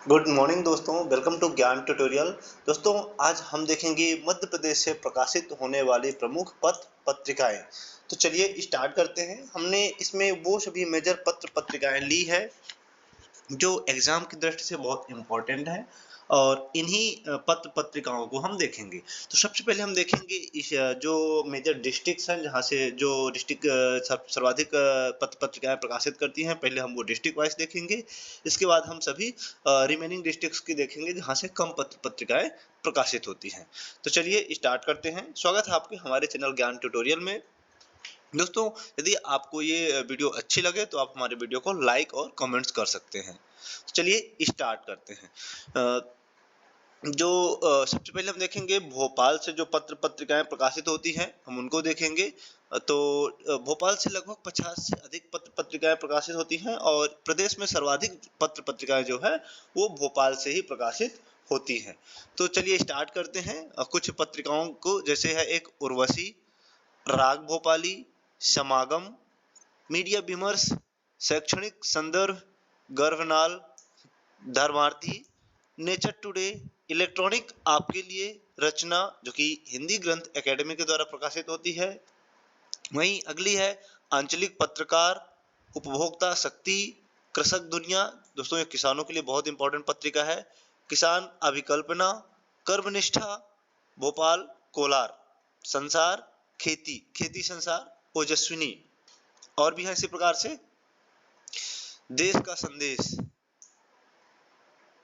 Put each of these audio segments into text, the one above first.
Good morning दोस्तों, welcome to ज्ञान tutorial. दोस्तों, आज हम देखेंगे मध्य प्रदेश से प्रकाशित होने वाली प्रमुख पत्र पत्रिकाएं। तो चलिए स्टार्ट करते हैं। हमने इसमें वो सभी मेजर पत्र पत्रिकाएं ली है जो एग्जाम की दृष्टि से बहुत इम्पोर्टेंट है और इन्हीं पत्र पत्रिकाओं को हम देखेंगे। तो सबसे पहले हम देखेंगे इस जो मेजर डिस्ट्रिक्ट्स हैं जहाँ से जो डिस्ट्रिक्ट सर्वाधिक पत्र पत्रिकाएं प्रकाशित करती हैं, पहले हम वो डिस्ट्रिक्ट वाइज देखेंगे। इसके बाद हम सभी रिमेनिंग डिस्ट्रिक्ट्स की देखेंगे जहाँ से कम पत्र पत्रिकाएं प्रकाशित होती हैं। तो चलिए स्टार्ट करते हैं। स्वागत है आपके हमारे चैनल ज्ञान ट्यूटोरियल में। दोस्तों, यदि आपको ये वीडियो अच्छी लगे तो आप हमारे वीडियो को लाइक और कमेंट्स कर सकते हैं। तो चलिए स्टार्ट करते हैं। सबसे पहले हम देखेंगे भोपाल से जो पत्र पत्रिकाएं प्रकाशित होती हैं, हम उनको देखेंगे। तो भोपाल से लगभग 50 से अधिक पत्र पत्रिकाएं प्रकाशित होती हैं और प्रदेश में सर्वाधिक पत्र पत्रिकाएं जो है वो भोपाल से ही प्रकाशित होती हैं। तो चलिए स्टार्ट करते हैं कुछ पत्रिकाओं को, जैसे है एक उर्वशी, राग भोपाली, समागम, मीडिया विमर्श, शैक्षणिक संदर्भ, गर्भनाल, धर्मार्थी, नेचर टुडे, इलेक्ट्रॉनिक आपके लिए, रचना जो कि हिंदी ग्रंथ एकेडमी के द्वारा प्रकाशित होती है। वहीं अगली है आंचलिक पत्रकार, उपभोक्ता शक्ति, कृषक दुनिया। दोस्तों, ये किसानों के लिए बहुत इंपॉर्टेंट पत्रिका है। किसान अभिकल्पना, कर्मनिष्ठा, भोपाल, कोलार, संसार, खेती, खेती संसार, ओजस्विनी। और भी है इसी प्रकार से देश का संदेश,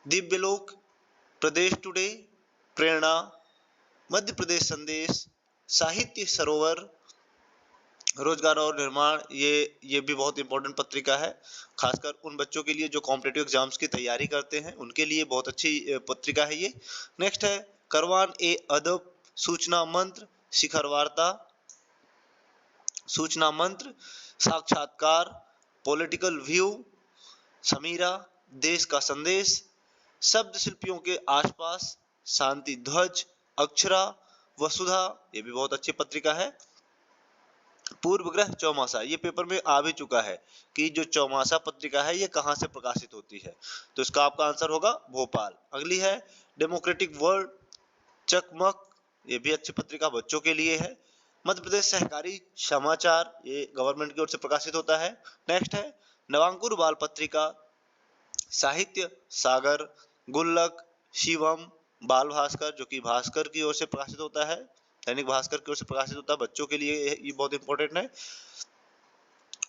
दिव्यलोक, प्रदेश टुडे, प्रेरणा, मध्य प्रदेश संदेश, साहित्य सरोवर, रोजगार और निर्माण। ये भी बहुत इंपॉर्टेंट पत्रिका है, खासकर उन बच्चों के लिए जो कॉम्पिटिटिव एग्जाम्स की तैयारी करते हैं, उनके लिए बहुत अच्छी पत्रिका है ये। नेक्स्ट है करवान ए अदब, सूचना मंत्र, शिखर वार्ता, सूचना मंत्र, साक्षात्कार, पॉलिटिकल व्यू, समीरा, देश का संदेश, शब्द शिल्पियों के आसपास, शांति ध्वज, अक्षरा, वसुधा। ये भी बहुत अच्छी पत्रिका है। पूर्व ग्रह चौमासा, ये पेपर में आ भी चुका है कि जो चौमासा पत्रिका है ये कहाँ से प्रकाशित होती है, तो इसका आपका आंसर होगा भोपाल। अगली है डेमोक्रेटिक वर्ल्ड, चकमक, ये भी अच्छी पत्रिका बच्चों के लिए है। मध्य प्रदेश सहकारी समाचार, ये गवर्नमेंट की ओर से प्रकाशित होता है। नेक्स्ट है नवांकुर बाल पत्रिका, साहित्य सागर, गुल्लक, शिवम, बाल भास्कर जो कि भास्कर की ओर से प्रकाशित होता है, दैनिक भास्कर की ओर से प्रकाशित होता है, बच्चों के लिए ये बहुत इंपॉर्टेंट है।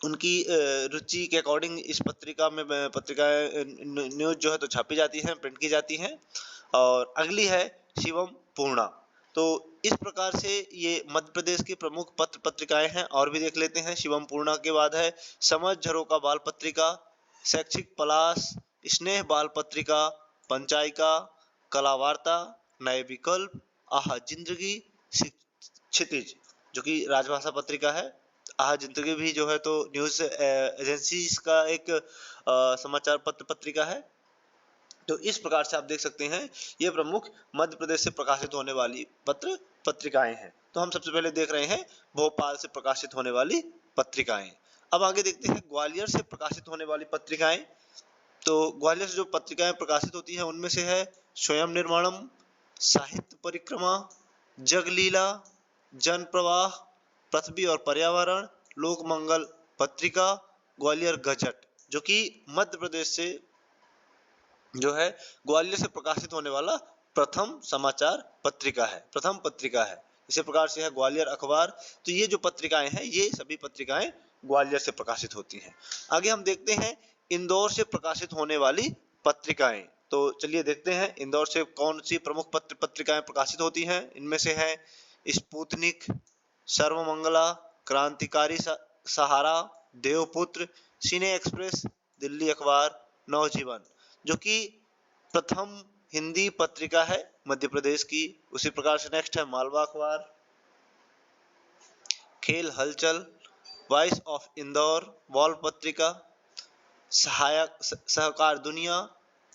उनकी रुचि के अकॉर्डिंग इस पत्रिका में पत्रिकाएं न्यूज जो है तो छापी जाती हैं, प्रिंट की जाती हैं। और अगली है शिवम पूर्णा। तो इस प्रकार से ये मध्य प्रदेश की प्रमुख पत्र पत्रिकाएं हैं। और भी देख लेते हैं। शिवम पूर्णा के बाद है समझ झरोका बाल पत्रिका, शैक्षिक पलाश, स्नेह बाल पत्रिका, पंचायिका, कला वार्ता, नए विकल्प, आहा जिंदगी, क्षितिज जो कि राजभाषा पत्रिका है। आहा जिंदगी भी जो है तो न्यूज एजेंसी का एक समाचार पत्र पत्रिका है। तो इस प्रकार से आप देख सकते हैं ये प्रमुख मध्य प्रदेश से प्रकाशित होने वाली पत्र पत्रिकाएं हैं। तो हम सबसे पहले देख रहे हैं भोपाल से प्रकाशित होने वाली पत्रिकाएं। अब आगे देखते हैं ग्वालियर से प्रकाशित होने वाली पत्रिकाएं। तो ग्वालियर से जो पत्रिकाएं प्रकाशित होती हैं उनमें से है स्वयं निर्माणम, साहित्य परिक्रमा, जगलीला, जन प्रवाह, पृथ्वी और पर्यावरण, लोक मंगल पत्रिका, ग्वालियर गजट जो कि मध्य प्रदेश से जो है ग्वालियर से प्रकाशित होने वाला प्रथम समाचार पत्रिका है, प्रथम पत्रिका है। इसी प्रकार से है ग्वालियर अखबार। तो ये जो पत्रिकाएं हैं ये सभी पत्रिकाएं ग्वालियर से प्रकाशित होती हैं। आगे हम देखते हैं इंदौर से प्रकाशित होने वाली पत्रिकाएं। तो चलिए देखते हैं इंदौर से कौन सी प्रमुख पत्र पत्रिकाएं प्रकाशित होती हैं। इनमें से है स्पुतनिक, सर्वमंगला, क्रांतिकारी सहारा, देवपुत्र, सिने एक्सप्रेस, दिल्ली अखबार, नवजीवन जो कि प्रथम हिंदी पत्रिका है मध्य प्रदेश की। उसी प्रकार से नेक्स्ट है मालवा अखबार, खेल हलचल, वॉइस ऑफ इंदौर, वॉल पत्रिका, सहायक सहकार दुनिया,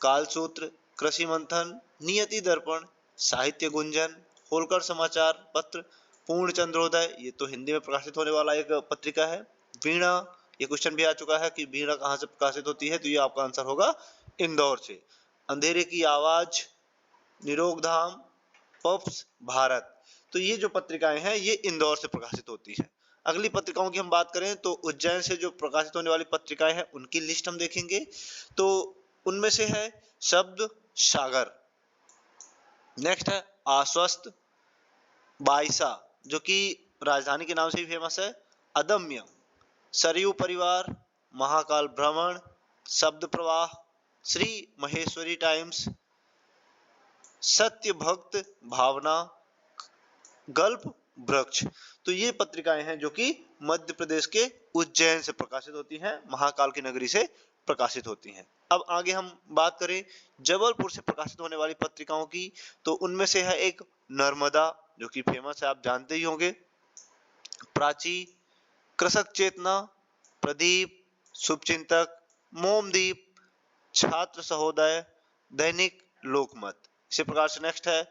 कालसूत्र, कृषि मंथन, नियति दर्पण, साहित्य गुंजन, होलकर समाचार पत्र, पूर्ण चंद्रोदय, ये तो हिंदी में प्रकाशित होने वाला एक पत्रिका है। वीणा, ये क्वेश्चन भी आ चुका है कि वीणा कहाँ से प्रकाशित होती है, तो ये आपका आंसर होगा इंदौर से। अंधेरे की आवाज, निरोग धाम, पप्स, भारत। तो ये जो पत्रिकाएं हैं ये इंदौर से प्रकाशित होती हैं। अगली पत्रिकाओं की हम बात करें तो उज्जैन से जो प्रकाशित होने वाली पत्रिकाएं हैं उनकी लिस्ट हम देखेंगे। तो उनमें से है शब्द सागर, नेक्स्ट है आश्वस्त, बाइसा जो कि राजधानी के नाम से भी फेमस है, अदम्य, सरयू परिवार, महाकाल भ्रमण, शब्द प्रवाह, श्री महेश्वरी टाइम्स, सत्य भक्त भावना, गल्प वृक्ष। तो ये पत्रिकाएं हैं जो कि मध्य प्रदेश के उज्जैन से प्रकाशित होती हैं, महाकाल की नगरी से प्रकाशित होती हैं। अब आगे हम बात करें जबलपुर से प्रकाशित होने वाली पत्रिकाओं की, तो उनमें से है एक नर्मदा जो कि फेमस है, आप जानते ही होंगे, प्राची, कृषक चेतना, प्रदीप, शुभचिंतक, मोमदीप, छात्र सहोदय, दैनिक लोकमत। इसी प्रकार से नेक्स्ट है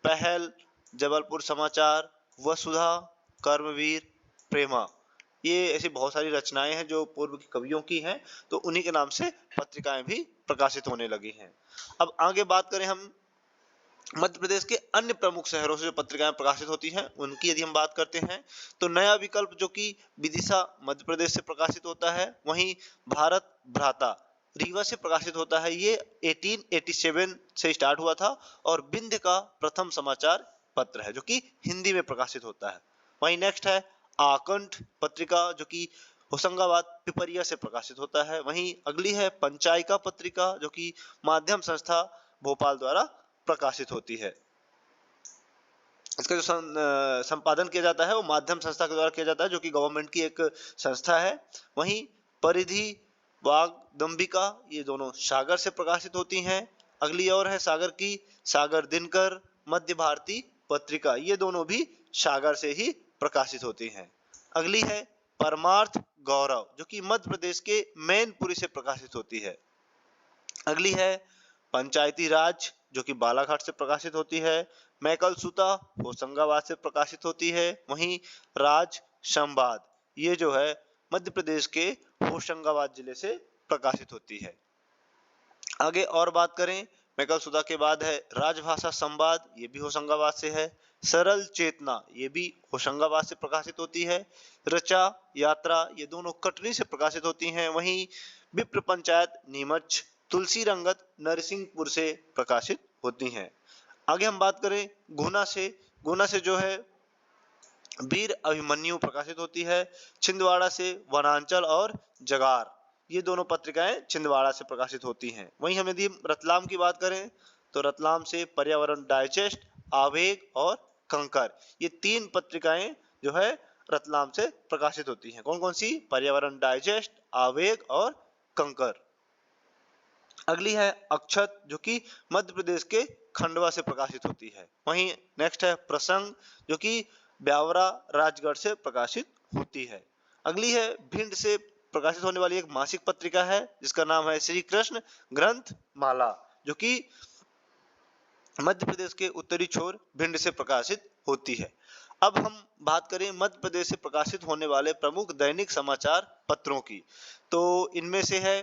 पहल, जबलपुर समाचार, वसुधा, कर्मवीर, प्रेमा। ये ऐसी बहुत सारी रचनाएं हैं जो पूर्व के कवियों की हैं, तो उन्हीं के नाम से पत्रिकाएं भी प्रकाशित होने लगी हैं। अब आगे बात करें हम मध्य प्रदेश के अन्य प्रमुख शहरों से जो पत्रिकाएं प्रकाशित होती हैं उनकी यदि हम बात करते हैं तो नया विकल्प जो कि विदिशा मध्य प्रदेश से प्रकाशित होता है, वहीं भारत भ्राता रीवा से प्रकाशित होता है। ये 1887 से स्टार्ट हुआ था और विंध्य का प्रथम समाचार पत्र है जो कि हिंदी में प्रकाशित होता है। वहीं नेक्स्ट है आकंठ पत्रिका जो कि होशंगाबाद पिपरिया से प्रकाशित होता है। वहीं अगली है पंचायिका पत्रिका जो कि माध्यम संस्था भोपाल द्वारा प्रकाशित होती है। इसका जो संपादन किया जाता है वो माध्यम संस्था के द्वारा किया जाता है जो कि गवर्नमेंट की एक संस्था है। वहीं परिधि, वाग्दंबिका ये दोनों सागर से प्रकाशित होती हैं। अगली और है सागर की सागर दिनकर, मध्य भारती पत्रिका, ये दोनों भी सागर से ही प्रकाशित होती हैं। अगली है परमार्थ गौरव जो कि मध्य प्रदेश के मैनपुरी से प्रकाशित होती है। अगली है पंचायती राज जो कि बालाघाट से प्रकाशित होती है। मैकल सुता होशंगाबाद से प्रकाशित होती है। वहीं राज संवाद ये जो है मध्य प्रदेश के होशंगाबाद जिले से प्रकाशित होती है। आगे और बात करें मैकल सुता के बाद है राजभाषा संवाद, ये भी होशंगाबाद से है। सरल चेतना ये भी होशंगाबाद से प्रकाशित होती है। ऋचा यात्रा ये दोनों कटनी से प्रकाशित होती हैं। वहीं विप्र पंचायत नीमच, तुलसी रंगत नरसिंहपुर से प्रकाशित होती हैं। आगे हम बात करें गुना से जो है वीर अभिमन्यु प्रकाशित होती है। छिंदवाड़ा से वनांचल और जगार ये दोनों पत्रिकाएं छिंदवाड़ा से प्रकाशित होती हैं। वहीं हम यदि रतलाम की बात करें तो रतलाम से पर्यावरण डाइजेस्ट, आवेग और कंकर ये तीन पत्रिकाएं जो है रतलाम से प्रकाशित होती हैं। कौन कौन सी? पर्यावरण डाइजेस्ट, आवेग और कंकर। अगली है अक्षत जो कि मध्य प्रदेश के खंडवा से प्रकाशित होती है। वहीं नेक्स्ट है प्रसंग जो कि ब्यावरा राजगढ़ से प्रकाशित होती है। अगली है भिंड से प्रकाशित होने वाली एक मासिक पत्रिका है जिसका नाम है श्री कृष्ण ग्रंथ माला जो कि मध्य प्रदेश के उत्तरी छोर भिंड से प्रकाशित होती है। अब हम बात करें मध्य प्रदेश से प्रकाशित होने वाले प्रमुख दैनिक समाचार पत्रों की, तो इनमें से है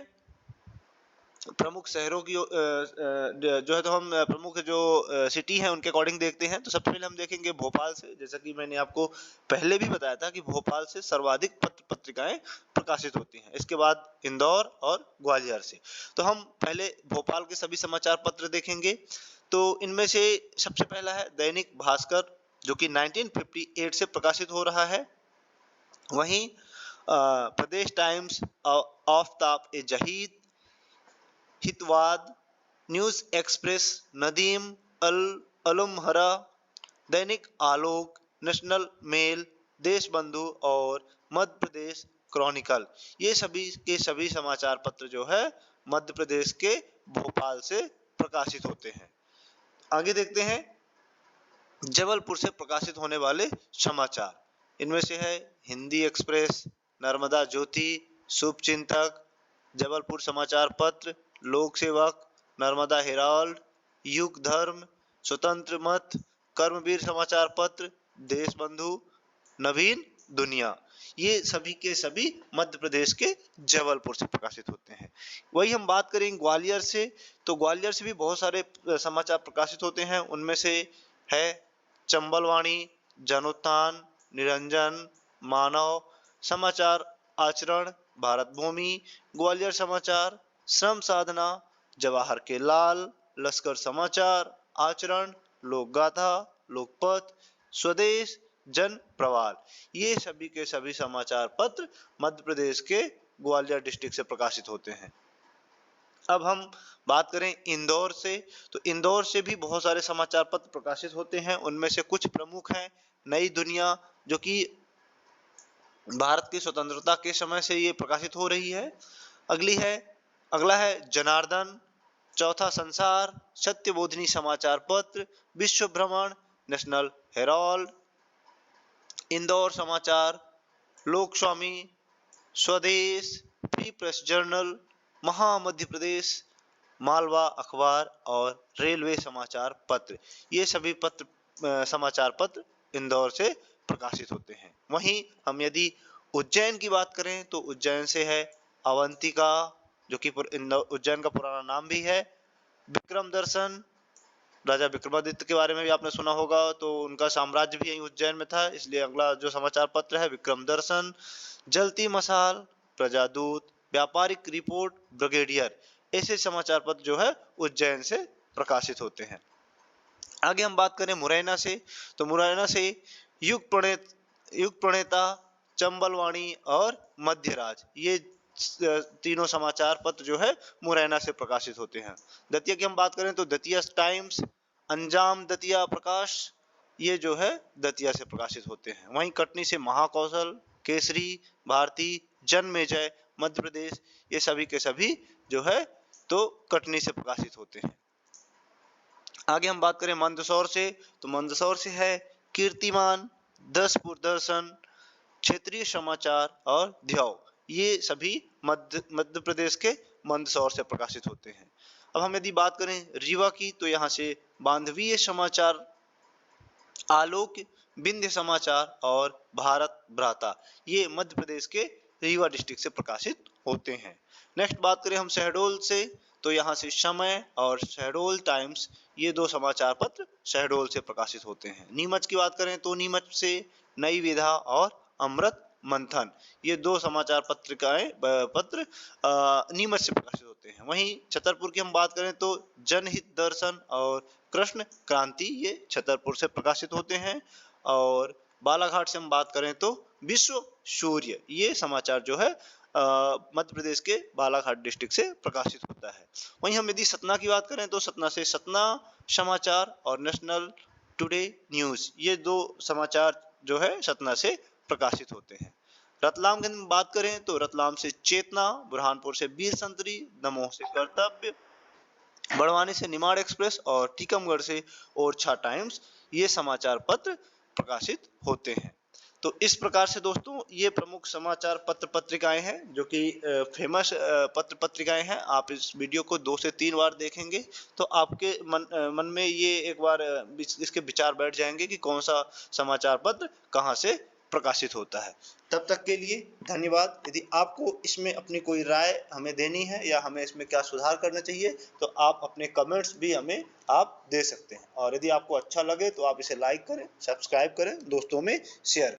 प्रमुख शहरों की जो है तो हम प्रमुख जो सिटी है उनके अकॉर्डिंग देखते हैं। तो सबसे पहले हम देखेंगे भोपाल से, जैसा कि मैंने आपको पहले भी बताया था कि भोपाल से सर्वाधिक पत्रिकाएं प्रकाशित होती हैं। इसके बाद इंदौर और ग्वालियर से। तो हम पहले भोपाल के सभी समाचार पत्र देखेंगे। तो इनमें से सबसे पहला है दैनिक भास्कर जो कि 1958 से प्रकाशित हो रहा है। वहीं प्रदेश टाइम्स, आफ्ताब ए जहीद, हितवाद, न्यूज एक्सप्रेस, नदीम, अलमहरा, दैनिक आलोक, नेशनल मेल, देशबंधु और मध्य प्रदेश क्रॉनिकल ये सभी के सभी समाचार पत्र जो है मध्य प्रदेश के भोपाल से प्रकाशित होते हैं। आगे देखते हैं जबलपुर से प्रकाशित होने वाले समाचार। इनमें से है हिंदी एक्सप्रेस, नर्मदा ज्योति, शुभचिंतक, जबलपुर समाचार पत्र, लोक सेवक, नर्मदा हेराल्ड, युग धर्म, स्वतंत्र मत, कर्मवीर समाचार पत्र, देशबंधु, नवीन दुनिया, ये सभी के सभी मध्य प्रदेश के जबलपुर से प्रकाशित होते हैं। वही हम बात करें ग्वालियर से, तो ग्वालियर से भी बहुत सारे समाचार प्रकाशित होते हैं। उनमें से है चंबलवाणी, जनोत्थान, निरंजन, मानव, समाचार आचरण, भारत भूमि, ग्वालियर समाचार, श्रम साधना, जवाहर के लाल, लश्कर समाचार, आचरण, लोकगाथा, लोकपथ, स्वदेश, जन प्रवाल, ये सभी के सभी समाचार पत्र मध्य प्रदेश के ग्वालियर डिस्ट्रिक्ट से प्रकाशित होते हैं। अब हम बात करें इंदौर से, तो इंदौर से भी बहुत सारे समाचार पत्र प्रकाशित होते हैं। उनमें से कुछ प्रमुख हैं नई दुनिया, जो कि भारत की स्वतंत्रता के समय से ये प्रकाशित हो रही है। अगला है जनार्दन, चौथा संसार, सत्यबोधिनी समाचार पत्र, विश्व भ्रमण, नेशनल हेराल्ड, इंदौर समाचार, लोक स्वामी, स्वदेश, फ्री प्रेस जर्नल, महा मध्य प्रदेश, मालवा अखबार और रेलवे समाचार पत्र, ये सभी समाचार पत्र इंदौर से प्रकाशित होते हैं। वहीं हम यदि उज्जैन की बात करें तो उज्जैन से है अवंतिका, जो कि उज्जैन का पुराना नाम भी है, विक्रम दर्शन, राजा विक्रमादित्य के बारे में भी आपने सुना होगा, तो उनका साम्राज्य भी यहीं उज्जैन में था, इसलिए अगला जो समाचार पत्र है विक्रम दर्शन, जलती मसाल, प्रजादूत, व्यापारिक रिपोर्ट, ब्रिगेडियर, ऐसे समाचार पत्र जो है उज्जैन से प्रकाशित होते हैं। आगे हम बात करें मुरैना से, तो मुरैना से युग प्रणेता, चंबलवाणी और मध्यराज, ये तीनों समाचार पत्र जो है मुरैना से प्रकाशित होते हैं। दतिया की हम बात करें तो दतिया टाइम्स, अंजाम दतिया प्रकाश, ये जो है दतिया से प्रकाशित होते हैं। वहीं कटनी से महाकौशल, केसरी, भारती, जनमेजय, मध्य प्रदेश, ये सभी के सभी जो है तो कटनी से प्रकाशित होते हैं। आगे हम बात करें मंदसौर से, तो मंदसौर से है कीर्तिमान, दसपुर दर्शन, क्षेत्रीय समाचार और ध्याव, ये सभी मध्य प्रदेश के मंदसौर से प्रकाशित होते हैं। अब हम यदि बात करें रीवा की, तो यहाँ से बांधवीय समाचार, आलोक, विंध्य समाचार और भारत भ्राता, ये मध्य प्रदेश के रीवा डिस्ट्रिक्ट से प्रकाशित होते हैं। नेक्स्ट बात करें हम शहडोल से, तो यहाँ से समय और शहडोल टाइम्स, ये दो समाचार पत्र शहडोल से प्रकाशित होते हैं। नीमच की बात करें तो नीमच से नई विधा और अमृत मंथन, ये दो समाचार पत्र नीमच से प्रकाशित होते हैं। वहीं छतरपुर की हम बात करें तो जनहित दर्शन और कृष्ण क्रांति, ये छतरपुर से प्रकाशित होते हैं। और बालाघाट से हम बात करें तो विश्व सूर्य, ये समाचार जो है मध्य प्रदेश के बालाघाट डिस्ट्रिक्ट से प्रकाशित होता है। वहीं हम यदि सतना की बात करें तो सतना से सतना समाचार और नेशनल टुडे न्यूज, ये दो समाचार जो है सतना से प्रकाशित होते हैं। रतलाम की बात करें तो रतलाम से चेतना, बुरहानपुर से वीर संतरी, दमोह से कर्तव्य, बड़वानी से निमाड़ एक्सप्रेस और टीकमगढ़ से ओरछा टाइम्स, ये समाचार पत्र प्रकाशित होते हैं। तो इस प्रकार से दोस्तों ये प्रमुख समाचार पत्र पत्रिकाएं हैं, जो कि फेमस पत्र पत्रिकाएं हैं। आप इस वीडियो को 2 से 3 बार देखेंगे तो आपके मन में ये एक बार इसके विचार बैठ जाएंगे कि कौन सा समाचार पत्र कहाँ से प्रकाशित होता है। तब तक के लिए धन्यवाद। यदि आपको इसमें अपनी कोई राय हमें देनी है या हमें इसमें क्या सुधार करना चाहिए, तो आप अपने कमेंट्स भी हमें आप दे सकते हैं। और यदि आपको अच्छा लगे तो आप इसे लाइक करें, सब्सक्राइब करें, दोस्तों में शेयर